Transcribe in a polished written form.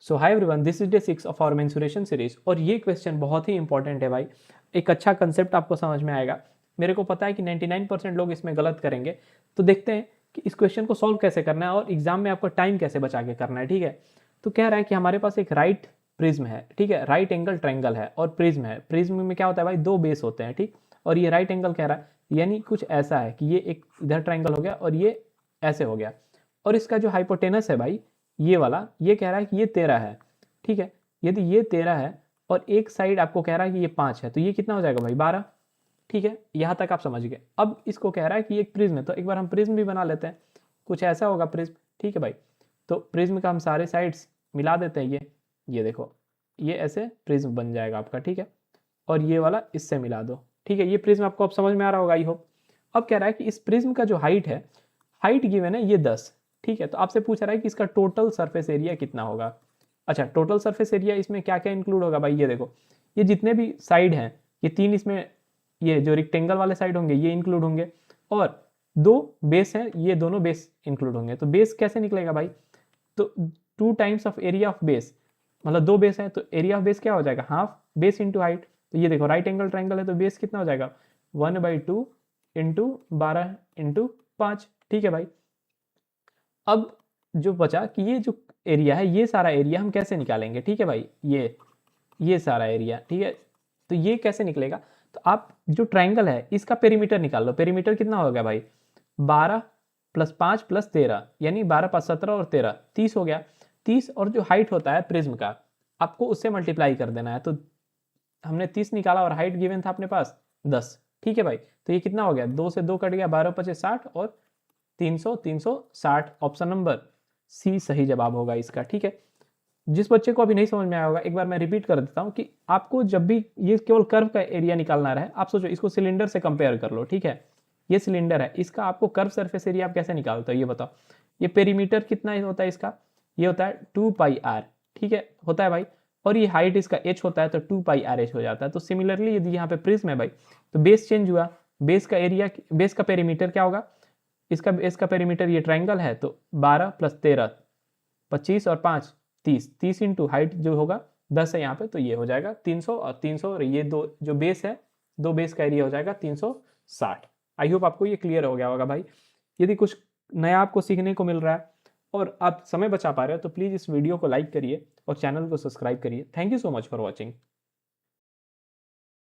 So hi everyone, this is day 6 of our mensuration series. और ये question बहुत ही important है भाई। एक अच्छा कंसेप्ट आपको समझ में आएगा। मेरे को पता है कि 99% लोग इसमें गलत करेंगे। तो देखते हैं कि इस क्वेश्चन को सॉल्व कैसे करना है और एग्जाम में आपको टाइम कैसे बचा के करना है। ठीक है, तो कह रहा है कि हमारे पास एक राइट प्रिज्म है, ठीक है, राइट एंगल ट्रायंगल है और प्रिज्म है। प्रिज्म में क्या होता है भाई, दो बेस होते हैं, ठीक। और ये राइट एंगल कह रहा है, यानी कुछ ऐसा है कि ये एक इधर ट्रायंगल हो गया और ये ऐसे हो गया। और इसका जो हाइपोटेनस है भाई, ये वाला, ये कह रहा है कि ये 13 है, ठीक है। यदि ये 13 है और एक साइड आपको कह रहा है कि ये 5 है, तो ये कितना हो जाएगा भाई, 12। ठीक है, यहां तक आप समझ गए। अब इसको कह रहा है कि ये एक प्रिज्म है, तो एक बार हम प्रिज्म भी बना लेते हैं। कुछ ऐसा होगा प्रिज्म, ठीक है भाई। तो प्रिज्म का हम सारे साइड्स मिला देते हैं। ये देखो, ये ऐसे प्रिज्म बन जाएगा आपका, ठीक है। और ये वाला इससे मिला दो, ठीक है। ये प्रिज्म आपको अब समझ में आ रहा होगा, आई होप। अब कह रहा है कि इस प्रिज्म का जो हाइट है, हाइट गिवन है ये 10, ठीक है। तो आपसे पूछ रहा है कि इसका टोटल सरफेस एरिया कितना होगा। अच्छा, टोटल सरफेस एरिया इसमें क्या क्या इंक्लूड होगा भाई, ये देखो, ये जितने भी साइड हैं, ये 3 इसमें, ये जो रेक्टेंगल वाले साइड होंगे ये इंक्लूड होंगे, और 2 बेस हैं, ये दोनों बेस इंक्लूड होंगे। तो बेस कैसे निकलेगा भाई, तो 2 times of area of base, मतलब 2 बेस है तो एरिया ऑफ बेस क्या हो जाएगा, हाफ बेस इंटू हाइट। तो ये देखो, राइट एंगल ट्राइंगल है तो बेस कितना हो जाएगा, 1/2 इंटू 12 इंटू 5, ठीक है भाई। अब जो बचा कि ये जो एरिया है, ये सारा एरिया हम कैसे निकालेंगे, ठीक है भाई। ये सारा एरिया, ठीक है। तो ये कैसे निकलेगा, तो आप जो ट्राइंगल है इसका पेरीमीटर निकाल लो। पेरीमीटर कितना हो गया भाई, 12 + 5 + 13, यानी 12 × 5 = 17 और 13 30 हो गया। 30 और जो हाइट होता है प्रिज्म का, आपको उससे मल्टीप्लाई कर देना है। तो हमने 30 निकाला और हाइट गिवन था अपने पास 10, ठीक है भाई। तो ये कितना हो गया, 2 से 2 कट गया, 12 × 5 = 60 और 360। ऑप्शन नंबर सी सही जवाब होगा इसका, ठीक है। जिस बच्चे को अभी नहीं समझ में आया होगा, एक बार मैं रिपीट कर देता हूं कि आपको जब भी ये केवल कर्व का एरिया निकालना रहे, आप सोचो इसको सिलेंडर से कंपेयर कर लो, ठीक है। ये सिलेंडर है, इसका आपको कर्व सरफेस एरिया आप कैसे निकालते हो ये बताओ। ये पेरीमीटर कितना होता है इसका, ये होता है 2πr, ठीक है, होता है भाई। और ये हाइट इसका h होता है, तो 2πrh हो जाता है। तो सिमिलरली यदि यहाँ पे प्रिज्म है भाई, तो बेस चेंज हुआ, बेस का एरिया, बेस का पेरीमीटर क्या होगा, इसका पेरीमीटर, ये ट्राइंगल है तो 12 + 13 25 और 5 30, 30 इंटू हाइट जो होगा 10 है यहाँ पे, तो ये हो जाएगा 300 और 300, और ये दो जो बेस है, दो बेस का एरिया हो जाएगा 360। आई होप आपको ये क्लियर हो गया होगा भाई। यदि कुछ नया आपको सीखने को मिल रहा है और आप समय बचा पा रहे हो, तो प्लीज़ इस वीडियो को लाइक करिए और चैनल को सब्सक्राइब करिए। Thank you so much for watching.